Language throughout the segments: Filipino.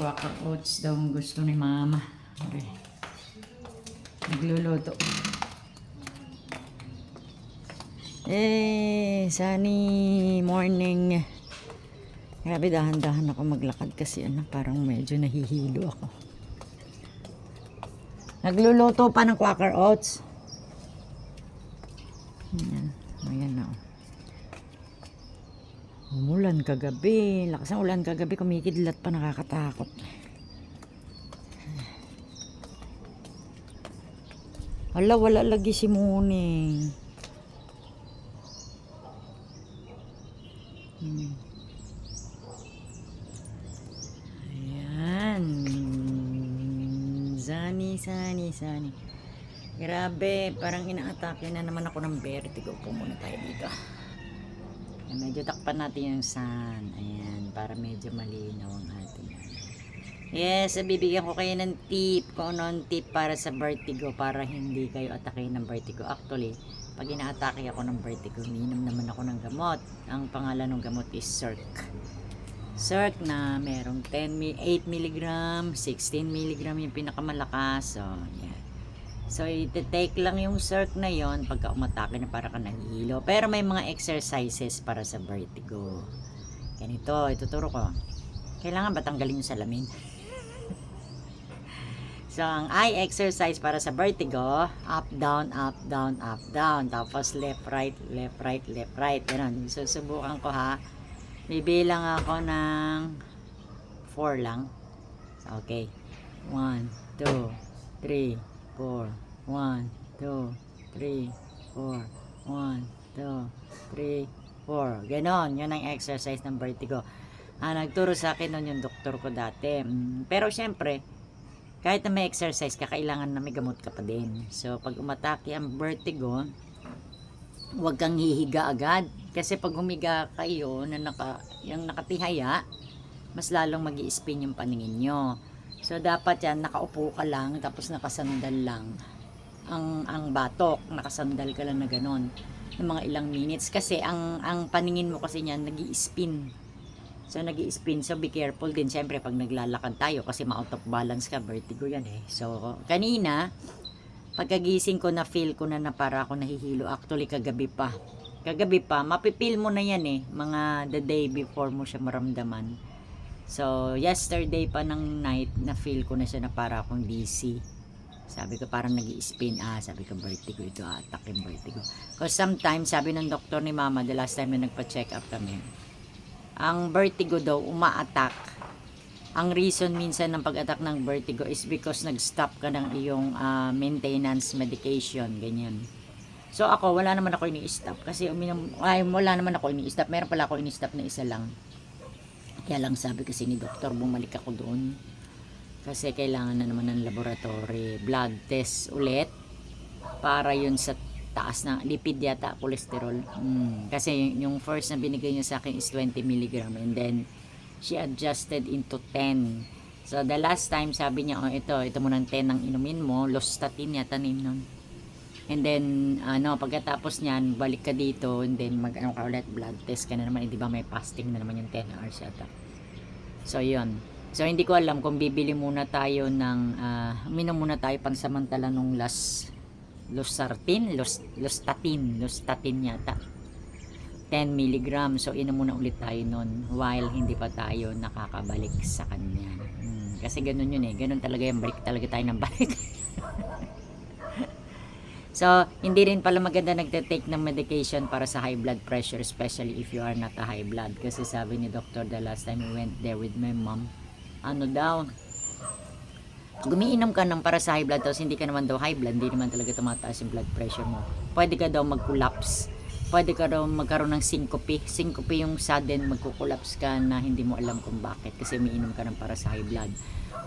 quaker oats daw ang gusto ni mama. Okay. Nagluluto. Sunny morning. Grabe, dahan-dahan ako maglakad kasi parang medyo nahihilo ako. Nagluluto pa ng quaker oats. Ayan na. Umulan kagabi. Lakas ng ulan kagabi. Kumikidlat pa, nakakatakot. Wala lagi si Muning. Ayan. Sunny. Grabe, parang inaatake na naman ako ng vertigo. Muna tayo dito. Ayan, medyo takpan natin yung sun. Ayan, para medyo malinaw ang ating. Yes, bibigyan ko kayo ng tip. Kung ano tip para sa vertigo, para hindi kayo atake ng vertigo. Actually, pag inaatake ako ng vertigo, umiinom naman ako ng gamot. Ang pangalan ng gamot is Circ. Circ na merong 8 mg, 16 mg yung pinakamalakas. So, yan. So, iti-take lang yung Circ na yon pagka umatake na para ka nahihilo. Pero may mga exercises para sa vertigo. Ganito, ituturo ko. Kailangan ba tanggalin yung salamin? So, ang eye exercise para sa vertigo, up, down, up, down, up, down. Tapos left, right, left, right, left, right. Ganun. Susubukan ko ha. Bibilang ako ng 4 lang. So, okay. 1, 2, 3, 4. 1, 2, 3, 4. 1, 2, 3, 4. Ganon. Yun ang exercise ng vertigo. Nagturo sa akin nun yung doktor ko dati. Pero syempre, kahit na may exercise ka, kailangan na may gamot ka pa din. So, pag umatake ang vertigo, huwag kang hihiga agad. Kasi pag humiga kayo na yung nakatihaya, mas lalong magi-spin yung paningin nyo. So, dapat yan, nakaupo ka lang, tapos nakasandal lang ang batok. Nakasandal ka lang na ganon ng mga ilang minutes. Kasi ang paningin mo kasi niyan, nagi-spin. So, nag-i-spin. So, be careful din. Siyempre, pag naglalakad tayo, kasi ma-out of balance ka, vertigo yan eh. So, kanina, pagkagising ko, na-feel ko na para ako nahihilo. Actually, kagabi pa, mapipil mo na yan eh. Mga the day before mo siya maramdaman. So, yesterday pa ng night, na-feel ko na siya na para akong dizzy. Sabi ko, parang nag-i-spin. Sabi ko, vertigo ito. Attack yung vertigo. Because sometimes, sabi ng doktor ni mama, the last time na nagpa-check up kami, ang vertigo daw uma-attack. Ang reason minsan ng pag-attack ng vertigo is because nag-stop ka ng iyong maintenance medication, ganyan. So ako, wala naman ako ini-stop kasi wala naman ako ini-stop. Meron pala ako ini-stop na isa lang. Kaya lang sabi kasi ni doktor, bumalik ako doon. Kasi kailangan na naman ng laboratory blood test ulit para yun sa taas na lipid yata, cholesterol. Kasi yung first na binigay niya sa akin is 20 mg and then she adjusted into 10. So the last time sabi niya, ito mo ng 10 ang inumin mo, lostatin yata nun. And then pagkatapos niyan, balik ka dito and then mag-ano ka ulit, blood test ka na naman, di ba may fasting na naman yung 10 hours yata. So yun. So hindi ko alam kung bibili muna tayo ng uminom muna tayo pansamantala nung lostatin yata 10 mg. So inom muna ulit tayo nun while hindi pa tayo nakakabalik sa kanya. Kasi ganun yun eh, ganun talaga yung balik talaga tayo ng balik. So hindi rin pala maganda nagte-take ng medication para sa high blood pressure, especially if you are not a high blood. Kasi sabi ni doctor the last time we went there with my mom, gumiinom ka ng para sa high blood, tapos hindi ka naman daw high blood, hindi naman talaga tumataas yung blood pressure mo. Pwede ka daw mag-collapse. Pwede ka daw magkaroon ng syncope. Syncope yung sudden magko-collapse ka na hindi mo alam kung bakit kasi umiinom ka ng para sa high blood.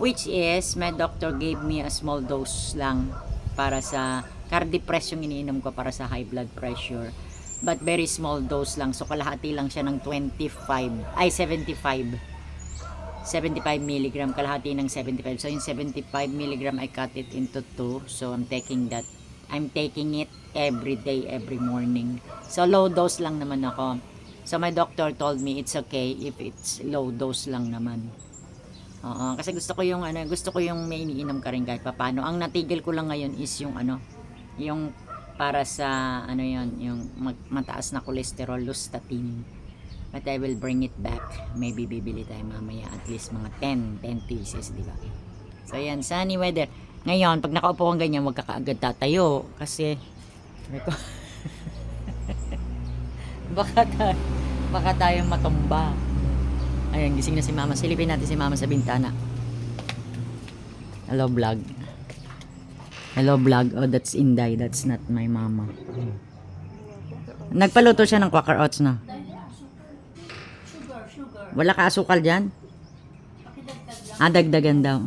Which is, my doctor gave me a small dose lang para sa Cardipress yung iniinom ko para sa high blood pressure. But very small dose lang. So kalahati lang siya ng 75 mg, kalahati ng 75. So yung 75 mg I cut it into 2. So I'm taking it every day, every morning. So low dose lang naman ako. So my doctor told me it's okay if it's low dose lang naman. Oo, kasi gusto ko yung may iniinom ka rin kahit papaano. Ang natigil ko lang ngayon is yung yung para sa yung mataas na cholesterol, Lustatin. But I will bring it back. Maybe bibili tayo mamaya at least mga 10 pieces, di ba? So yan, sunny weather. Ngayon, pag nakaupo kang ganyan, wag ka kaagad tatayo kasi baka tayo, baka tayong matumba. Ayan, gising na si mama. Silipin natin si mama sa bintana. Hello vlog. Hello vlog. Oh, that's Inday. That's not my mama. Nagpaluto siya ng Quaker Oats na. Wala ka asukal dyan? Dagdagan daw.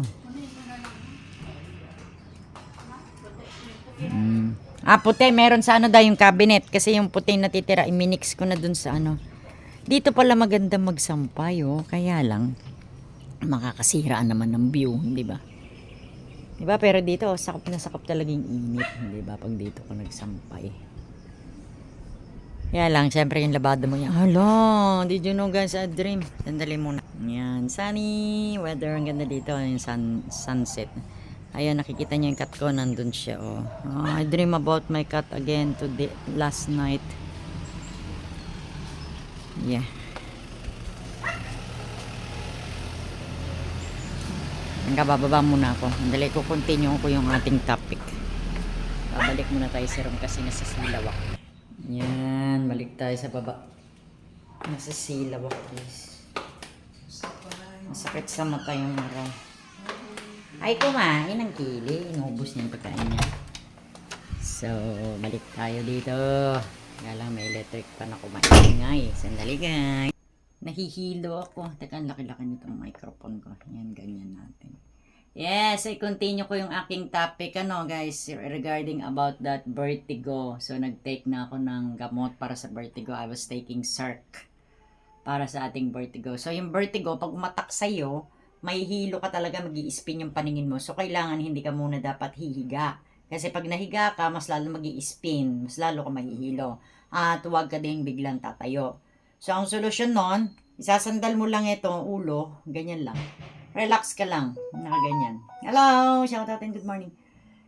Puti. Meron sa daw yung cabinet. Kasi yung puti natitira, iminix ko na dun sa Dito pala maganda magsampay, oh. Kaya lang, makakasiraan naman ng view, di ba? Di ba? Pero dito, sakop na sakop talaga yung init. Di ba? Pag dito ko nagsampay. Kaya lang, syempre yung labada mo yan. Hala, did you know guys, a dream? Sandali muna. Yan, sunny weather. Ang ganda dito, yung sunset. Ayan, nakikita niyo yung cat ko. Nandun siya, oh. I dream about my cat again today, last night. Yeah. Kabababa muna ako. Andali ko continue ko yung ating topic. Babalik muna tayo sa room kasi nasisilaw ako. Yan, balik tayo sa baba. Nasisilaw ako, please. Masakit sa mata yung araw. Ay, kumain ng kili. Inubos niya yung pagkain niya. So, balik tayo dito. Kaya lang may electric pa na kumaingay. Sandali guys. Nahihilo ako. Teka, ang laki-laki nitong microphone ko. Yan, ganyan natin. Yes, I continue ko yung aking topic, guys, regarding about that vertigo. So, nag-take na ako ng gamot para sa vertigo. I was taking Circ para sa ating vertigo. So, yung vertigo, pag umatak sa'yo, may hilo ka talaga, mag-i-spin yung paningin mo. So, kailangan hindi ka muna dapat hihiga. Kasi pag nahiga ka, mas lalo mag-i-spin, mas lalo ka mahihilo. At huwag ka din biglang tatayo. So, ang solusyon nun, isasandal mo lang ito, ulo, ganyan lang. Relax ka lang, nakaganyan. Hello, shout out and good morning.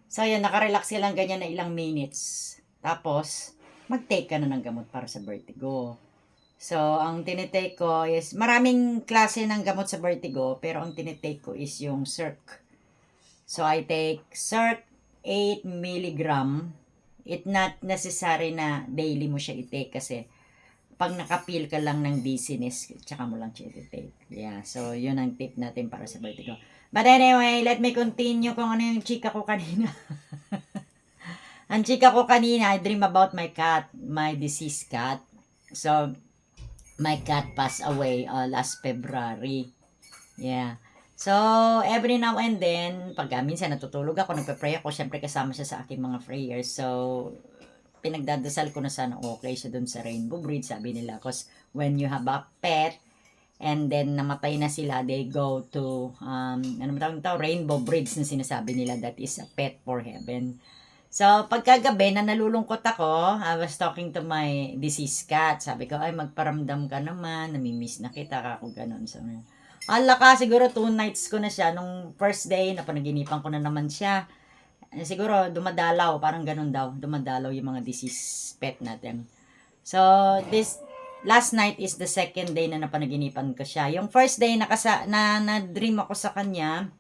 So, yan, nakarelax ka lang ganyan na ilang minutes. Tapos, mag-take ka na ng gamot para sa vertigo. So, ang tinitake ko is, maraming klase ng gamot sa vertigo, pero ang tinitake ko is yung Circ. So, I take Circ 8 milligram. It's not necessary na daily mo siya i-take kasi pag nakapil ka lang ng dizziness, tsaka mo lang siya i-take. Yeah, so yun ang tip natin para sa vertigo. But anyway, let me continue kung ano yung chika ko kanina. Ang chika ko kanina, I dream about my cat, my deceased cat. So, my cat passed away last February. Yeah. So, every now and then, pag minsan natutulog ako, nagpe-pray ako, syempre kasama siya sa aking mga prayers. So, pinagdadasal ko na sana okay siya dun sa Rainbow Bridge, sabi nila. Because when you have a pet, and then namatay na sila, they go to, Rainbow Bridge na sinasabi nila, that is a pet for heaven. So, pagkagabi na nalulungkot ako, I was talking to my deceased cat. Sabi ko, ay magparamdam ka naman, namimiss na kita, kako ganun. So, ala ka, siguro 2 nights ko na siya. Nung first day, napanaginipan ko na naman siya. Siguro dumadalaw, parang ganun daw. Dumadalaw yung mga deceased pet natin. So, this last night is the second day na napanaginipan ko siya. Yung first day na-dream ako sa kanya,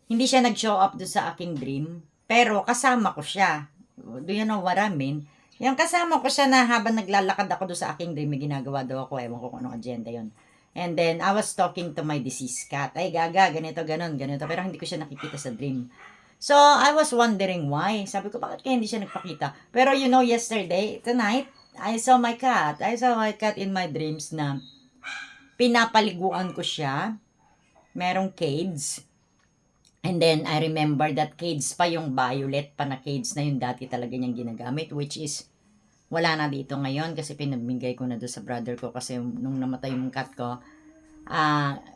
hindi siya nag-show up doon sa aking dream, pero kasama ko siya. Do you know what I mean? Yung kasama ko siya na habang naglalakad ako doon sa aking dream, may ginagawa daw ako, ewan ko kung anong agenda yon. And then, I was talking to my deceased cat. Ay, gaga, ganito, ganito. Pero hindi ko siya nakikita sa dream. So, I was wondering why. Sabi ko, bakit kaya hindi siya nagpakita? Pero you know, tonight, I saw my cat. I saw my cat in my dreams na pinapaliguan ko siya. Merong cage. And then, I remember that cage pa yung violet pa na cage na yung dati talaga niyang ginagamit. Which is, wala na dito ngayon kasi pinamigay ko na doon sa brother ko kasi nung namatay yung cat ko,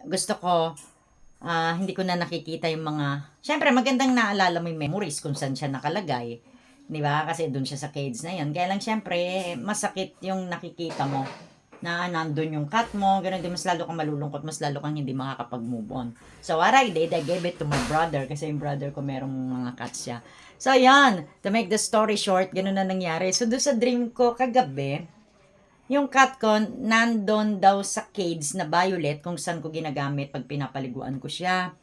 gusto ko, hindi ko na nakikita yung mga, syempre magandang naalala mo yung memories kung saan siya nakalagay, di ba? Kasi doon siya sa cage na yun. Kaya lang syempre, masakit yung nakikita mo na nandun yung cat mo, ganun din, mas lalo kang malulungkot, mas lalo kang hindi makakapag-move on. So, what I did, I gave it to my brother, kasi yung brother ko merong mga cats siya. So, yan, to make the story short, ganun na nangyari. So, doon sa dream ko kagabi, yung cat ko, nandun daw sa cage na violet, kung saan ko ginagamit pag pinapaliguan ko siya.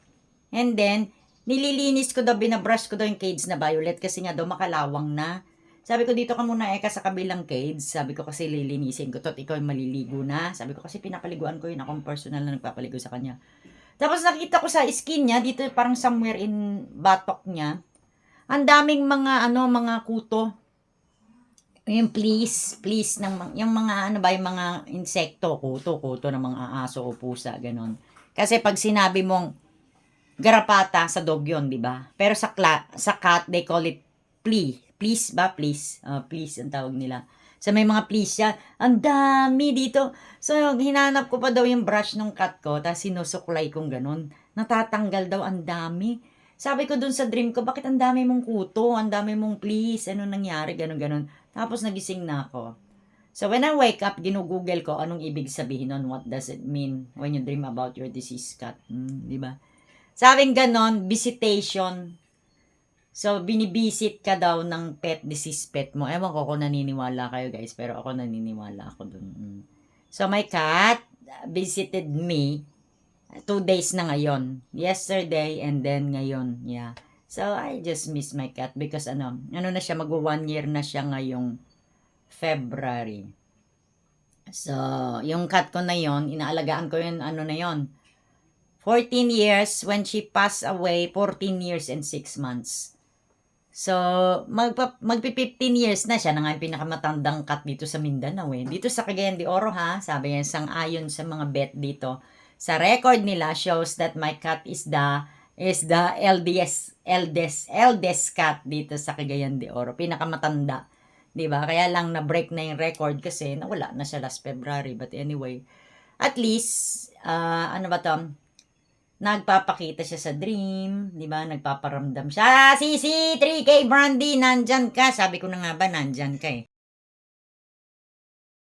And then, nililinis ko daw, binabrush ko daw yung cage na violet, kasi nga daw makalawang na. Sabi ko, dito ka muna sa kabilang cage. Sabi ko kasi lilinisin ko to. Ikaw maliligo na. Sabi ko kasi pinapaliguan ko yun. Akong personal na nagpapaligo sa kanya. Tapos nakita ko sa skin niya, dito parang somewhere in batok niya, ang daming mga mga kuto. Yung please yung mga yung mga insekto, kuto ng mga aso o pusa, ganon. Kasi pag sinabi mong garapata sa dog yun, di ba? Pero sa cat, they call it flea. Please ba? Please. Please ang tawag nila. So, may mga please siya. Ang dami dito. So, hinanap ko pa daw yung brush ng cat ko, tapos sinusuklay kong ganun. Natatanggal daw, ang dami. Sabi ko dun sa dream ko, bakit ang dami mong kuto? Ang dami mong please? Ano nangyari? Ganun. Tapos nagising na ako. So, when I wake up, ginugoogle ko anong ibig sabihin nun. What does it mean when you dream about your deceased cat? Di ba? Sabing ganon, visitation. So, binibisit ka daw ng deceased pet mo. Ewan ko kung naniniwala kayo guys, pero ako naniniwala ako dun. So, my cat visited me 2 days na ngayon. Yesterday and then ngayon. Yeah. So, I just miss my cat because na siya, mag-1 year na siya ngayong February. So, yung cat ko na yon, inaalagaan ko yun, na yon, 14 years. When she passed away, 14 years and 6 months. So, magpi-15 years na siya na nga yung pinakamatandang cat dito sa Mindanao Dito sa Cagayan de Oro sabi niya, sang-ayon sa mga vet dito. Sa record nila shows that my cat is the eldest cat dito sa Cagayan de Oro. Pinakamatanda. 'Di ba? Kaya lang na-break na yung record kasi nawala na siya last February. But anyway, at least, nagpapakita siya sa dream, di ba? Nagpaparamdam siya. Sisi, 3K Brandy, nandyan ka. Sabi ko na nga ba, nandyan ka